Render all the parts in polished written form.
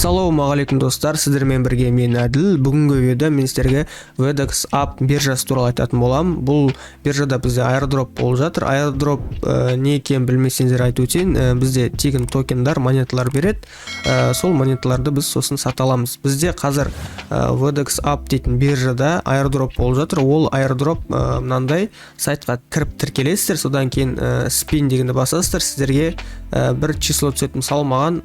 Ассалаумағалейкум достар, сіздермен бірге мен Әділ. Бүгінгі видеода мен сіздерге VDX App биржасы туралы айтатын болам. Бұл биржада бізде airdrop болып жатыр. Airdrop не екенін білмесеңіздер айтып өтейін. Бізде тегін токендар, монеталар береді. Сол монеталарды біз сосын сата аламыз. Бізде қазір VDX App дейтін биржада airdrop болып жатыр. Ол airdrop мынандай сайтқа кіріп тіркелесіздер, содан кейін spin дегенді басасыздар. Сіздерге бір число түседі. Мысалы маған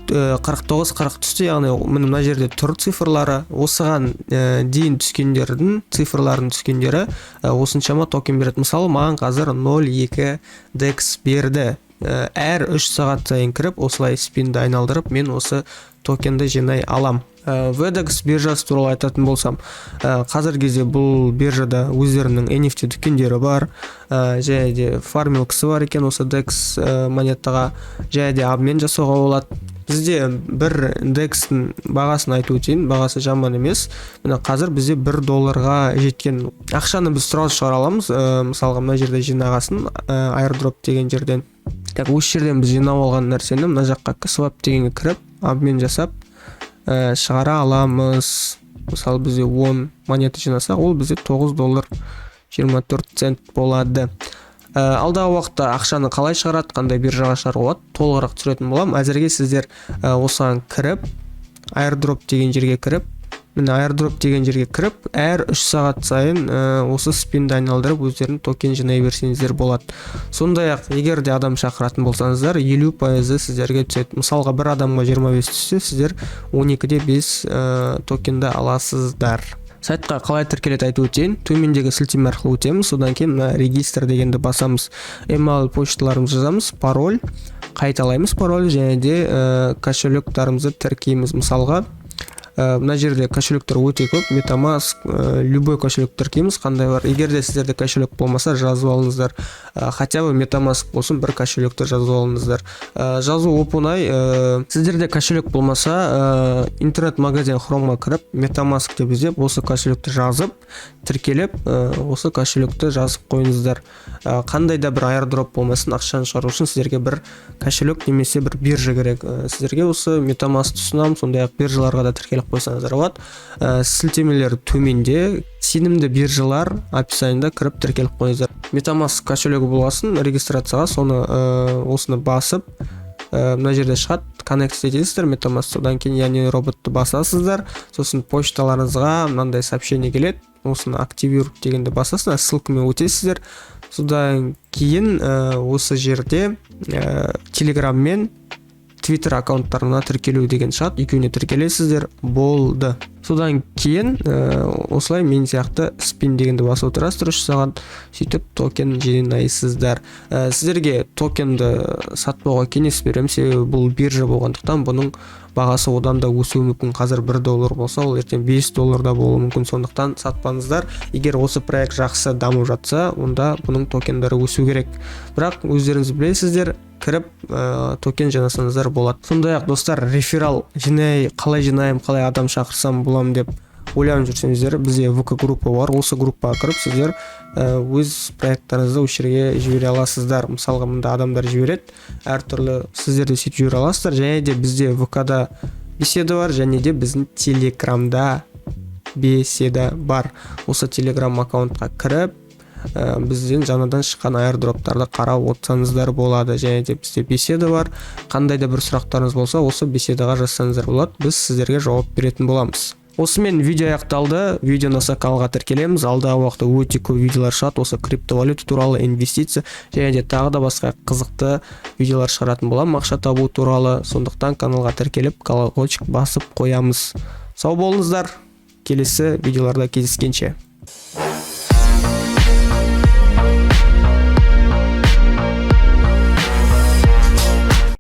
49-40 түсті, яғни мына жерде тұр цифрлары. Осыған дейін түскендердің цифрларын түскендері осыншама токен береді. Мысалы маған қазір 0.2 DEX берді. Әр 3 сағат сайын кіріп, осылай спинді айналдырып, мен осы токенді жинай алам. VDX биржасы туралы айтатын болсам, қазір кезде бұл биржада өздерінің NFT дүкендері бар, және де фармилкасы бар екен. Осы DEX монетаға және де обмен жасауға болады. Бізде бір DEX-тің бағасын айтып өтейін, бағасы жаман емес. Мына қазір бізде $1 жеткен ақшаны біз сразу шығара аламыз. Мысалға мына жерде жинағасын, airdrop деген жерден. Осы жерден біз жинап алған нәрсені мына жаққа swap дегенге кіріп, обмен жасап шығара аламыз. Мысалы бізде 10 монета жинасақ, ол бізде $9.24 болады. Алдағы уақытта ақшаны қалай шығарады, қандай биржаға шығаруға толығырақ түсіретін болам. Әзірге сіздер осыған кіріп, airdrop деген жерге кіріп, airdrop деген жерге кіріп, әр 3 сағат сайын осы спинді айналдырып өздерінің токен жинай берсеңіздер болады. Сондай-ақ, егер де адам шақыратын болсаңыздар, 50% сіздерге түседі. Мысалға бір адамға 25 түссе, сіздер 12-де 5 токенді аласыздар. Сайтқа қалай тіркеледі айтып өтейін. Төмендегі сілтеме арқылы өтеміз, содан кейін регистр дегенді басамыз. Email почталарымызды жазамыз, пароль, қайталаймыз пароль, және де кошелектарымызды тіркейміз. Мысалға мына жерде кошелектер өте көп, MetaMask, любой кошелек тіркейміз, қандай бар. Егер де сіздерде кошелек болмаса, жазып алыңыздар. Хотя бы MetaMask болсын, бір кошелекті жазып алыңыздар. Жазу оп-оңай. Сіздерде кошелек болмаса, интернет-магазин Chromeға кіріп, MetaMask деп іздеп, осы кошелекті жазып, тіркелеп, осы кошелекті жазып қойыңыздар. Қандай да бір airdrop болмасын, ақшаны шығару үшін сіздерге бір кошелек немесе бір биржа керек. Сіздерге осы MetaMask ұсынамын, сондай-ақ биржаларға да тіркеліп қойсаңыздар болады. Сілтемелер төменде, сенімді биржалар описаниеда кіріп тіркеліп қойыңыздар. MetaMask кошелегі болғасын, регистрацияға осыны басып, мына жерде шығады, connect етесіздер MetaMask, содан кейін яғни роботты басасыздар, сосын почталарыңызға мынандай сообщение келеді, осыны активировать дегенді басасыздар, ссылкамен өтесіздер. Содан кейін осы жерде Telegram мен Twitter аккаунттарына тіркелу деген шығады, екеуіне тіркелесіздер, болды. Содан кейін осылай мен сияқты спин дегенді басып отырасыздар 3 сағат, сөйтіп токен жинайсыздар. Сіздерге токенді сатпауға кеңес беремін, себебі бұл биржа болғандықтан бұның бағасы одан да өсуі мүмкін. Қазір $1 болса, ол ертең $5 да болуы мүмкін. Сондықтан сатпаңыздар. Егер осы проект жақсы дамып жатса, онда бұның токендері өсу керек. Бірақ өздеріңіз білесіздер, кіріп токен жинасаңыздар болады. Сондай-ақ достар, реферал қалай жинайым, қалай адам шақырсам болам деп ойланып жүрсеңіздер, бізде ВК группа бар. Осы группаға кіріп, сіздер өз проекттарыңызды осы жерге жібере аласыздар. Мысалға мында адамдар жібереді, әртүрлі сіздер де сөйтіп жібере аласыздар. Және де бізде ВК-да беседа бар, және де біздің Телеграмда беседа бар. Осы Телеграм аккаунтқа кіріп, бізден жаңадан шыққан airdroптарды қарап отырсаңыздар болады. Және де бізде беседа бар. Қандай да бір сұрақтарыңыз болса, осы беседаға жазсаңыздар болады. Біз сіздерге жауап беретін боламыз. Осымен видео аяқталды. Видеоны осы каналға тіркелеміз. Алдағы уақытта өте көп видеолар шығады. Осы криптовалюта туралы, инвестиция және де тағы да басқа қызықты видеолар шығаратын боламын, ақша табу туралы. Сондықтан каналға тіркеліп, колокольчик басып қоямыз. Сау болыңыздар. Келесі видеоларда кездескенше.